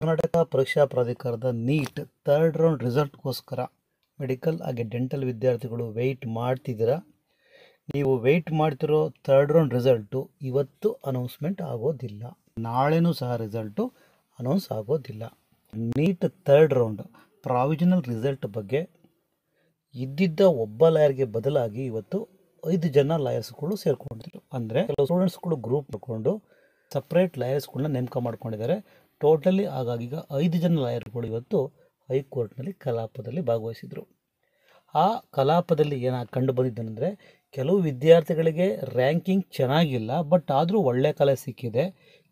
ಕರ್ನಾಟಕ ಪರೀಕ್ಷಾ ಪ್ರಾಧಿಕಾರದ NEET third round ರಿಸಲ್ಟ್ಗೋಸ್ಕರ ಮೆಡಿಕಲ್ ಹಾಗೆ ಡೆಂಟಲ್ ವಿದ್ಯಾರ್ಥಿಗಳು ವೆಯ್ಟ್ ಮಾಡ್ತಿದ್ದೀರಾ. ನೀವು ವೆಯ್ಟ್ ಮಾಡ್ತಿರೋ ಥರ್ಡ್ ರೌಂಡ್ ರಿಸಲ್ಟು ಇವತ್ತು ಅನೌನ್ಸ್ಮೆಂಟ್ ಆಗೋದಿಲ್ಲ, ನಾಳೆನೂ ಸಹ ರಿಸಲ್ಟು ಅನೌನ್ಸ್ ಆಗೋದಿಲ್ಲ. NEET third round provisional result ಬಗ್ಗೆ ಇದ್ದಿದ್ದ ಒಬ್ಬ ಲಾಯರ್ಗೆ ಬದಲಾಗಿ ಇವತ್ತು 5 ಜನ ಲಾಯರ್ಸ್ಗಳು ಸೇರ್ಕೊಂಡಿದ್ರು. ಅಂದರೆ ಕೆಲವು ಸ್ಟೂಡೆಂಟ್ಸ್ಗಳು ಗ್ರೂಪ್ ಮಾಡಿಕೊಂಡು ಸಪ್ರೇಟ್ ಲಾಯರ್ಸ್ಗಳನ್ನ ನೇಮಕ ಮಾಡ್ಕೊಂಡಿದ್ದಾರೆ. ಟೋಟಲಿ ಹಾಗಾಗಿ ಈಗ 5 ಜನ ಲಾಯರ್ಗಳು ಇವತ್ತು ಹೈಕೋರ್ಟ್ನಲ್ಲಿ ಕಲಾಪದಲ್ಲಿ ಭಾಗವಹಿಸಿದರು. ಆ ಕಲಾಪದಲ್ಲಿ ಏನಾಗಿ ಕಂಡು ಬಂದಿದ್ದೇನೆಂದರೆ, ಕೆಲವು ವಿದ್ಯಾರ್ಥಿಗಳಿಗೆ ರ್ಯಾಂಕಿಂಗ್ ಚೆನ್ನಾಗಿಲ್ಲ, ಬಟ್ ಆದರೂ ಒಳ್ಳೆ ಕಾಲೇಜ್ ಸಿಕ್ಕಿದೆ.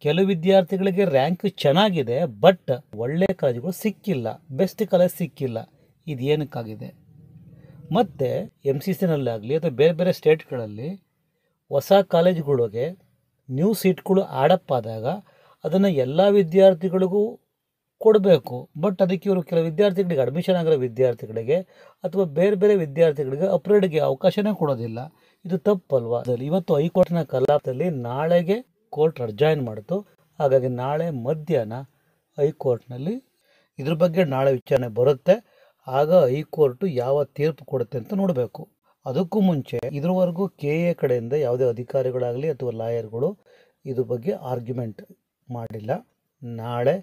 ಕೆಲವು ವಿದ್ಯಾರ್ಥಿಗಳಿಗೆ ರ್ಯಾಂಕ್ ಚೆನ್ನಾಗಿದೆ, ಬಟ್ ಒಳ್ಳೆ ಕಾಲೇಜುಗಳು ಸಿಕ್ಕಿಲ್ಲ, ಬೆಸ್ಟ್ ಕಾಲೇಜ್ ಸಿಕ್ಕಿಲ್ಲ. ಇದು ಏನಕ್ಕಾಗಿದೆ? ಮತ್ತು MCCನಲ್ಲಾಗಲಿ ಅಥವಾ ಬೇರೆ ಬೇರೆ ಸ್ಟೇಟ್ಗಳಲ್ಲಿ ಹೊಸ ಕಾಲೇಜುಗಳಿಗೆ ನ್ಯೂ ಸೀಟ್ಗಳು ಆಡಪ್ ಆದಾಗ ಅದನ್ನು ಎಲ್ಲ ವಿದ್ಯಾರ್ಥಿಗಳಿಗೂ ಕೊಡಬೇಕು. ಬಟ್ ಅದಕ್ಕೆ ಇವರು ಕೆಲವು ವಿದ್ಯಾರ್ಥಿಗಳಿಗೆ ಅಡ್ಮಿಷನ್ ಆಗಿರೋ ವಿದ್ಯಾರ್ಥಿಗಳಿಗೆ ಅಥವಾ ಬೇರೆ ಬೇರೆ ವಿದ್ಯಾರ್ಥಿಗಳಿಗೆ ಅಪ್ಗ್ರೇಡ್ಗೆ ಅವಕಾಶನೇ ಕೊಡೋದಿಲ್ಲ. ಇದು ತಪ್ಪಲ್ವಾ? ಇವತ್ತು ಹೈಕೋರ್ಟ್ನ ಕಲಾಪದಲ್ಲಿ ನಾಳೆಗೆ ಕೋರ್ಟ್ ಅಡ್ಜಾಯ್ನ್ ಮಾಡಿತು. ಹಾಗಾಗಿ ನಾಳೆ ಮಧ್ಯಾಹ್ನ ಹೈಕೋರ್ಟ್ನಲ್ಲಿ ಇದ್ರ ಬಗ್ಗೆ ನಾಳೆ ವಿಚಾರಣೆ ಬರುತ್ತೆ. ಆಗ ಹೈಕೋರ್ಟು ಯಾವ ತೀರ್ಪು ಕೊಡುತ್ತೆ ಅಂತ ನೋಡಬೇಕು. ಅದಕ್ಕೂ ಮುಂಚೆ ಇದ್ರವರೆಗೂ KA ಕಡೆಯಿಂದ ಯಾವುದೇ ಅಧಿಕಾರಿಗಳಾಗಲಿ ಅಥವಾ ಲಾಯರ್ಗಳು ಇದ್ರ ಬಗ್ಗೆ ಆರ್ಗ್ಯುಮೆಂಟ್ ಮಾಡಿಲ್ಲ. ನಾಳೆ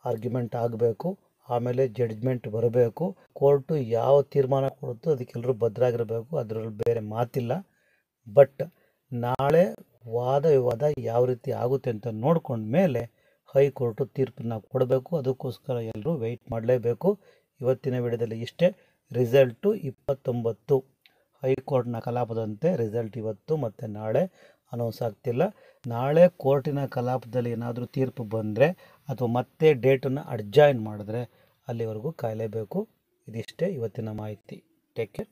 ಆರ್ಗ್ಯುಮೆಂಟ್ ಆಗಬೇಕು, ಆಮೇಲೆ ಜಡ್ಜ್ಮೆಂಟ್ ಬರಬೇಕು. ಕೋರ್ಟು ಯಾವ ತೀರ್ಮಾನ ಕೊಡುತ್ತೋ ಅದಕ್ಕೆಲ್ಲರೂ ಭದ್ರಾಗಿರಬೇಕು, ಅದರಲ್ಲಿ ಬೇರೆ ಮಾತಿಲ್ಲ. ಬಟ್ ನಾಳೆ ವಾದ ವಿವಾದ ಯಾವ ರೀತಿ ಆಗುತ್ತೆ ಅಂತ ನೋಡ್ಕೊಂಡ ಮೇಲೆ ಹೈಕೋರ್ಟು ತೀರ್ಪನ್ನು ಕೊಡಬೇಕು. ಅದಕ್ಕೋಸ್ಕರ ಎಲ್ಲರೂ ವೆಯ್ಟ್ ಮಾಡಲೇಬೇಕು. ಇವತ್ತಿನ ವಿಡಿಯೋದಲ್ಲಿ ಇಷ್ಟೇ. ರಿಸಲ್ಟು 29 ಹೈಕೋರ್ಟ್ನ ಕಲಾಪದಂತೆ ರಿಸಲ್ಟ್ ಇವತ್ತು ಮತ್ತು ನಾಳೆ ಅನೌನ್ಸ್ ಆಗ್ತಿಲ್ಲ. ನಾಳೆ ಕೋರ್ಟಿನ ಕಲಾಪದಲ್ಲಿ ಏನಾದರೂ ತೀರ್ಪು ಬಂದರೆ ಅಥವಾ ಮತ್ತೆ ಡೇಟನ್ನು ಅಡ್ಜಾಯ್ನ್ ಮಾಡಿದ್ರೆ ಅಲ್ಲಿವರೆಗೂ ಕಾಯಲೇಬೇಕು. ಇದಿಷ್ಟೇ ಇವತ್ತಿನ ಮಾಹಿತಿ. Take care.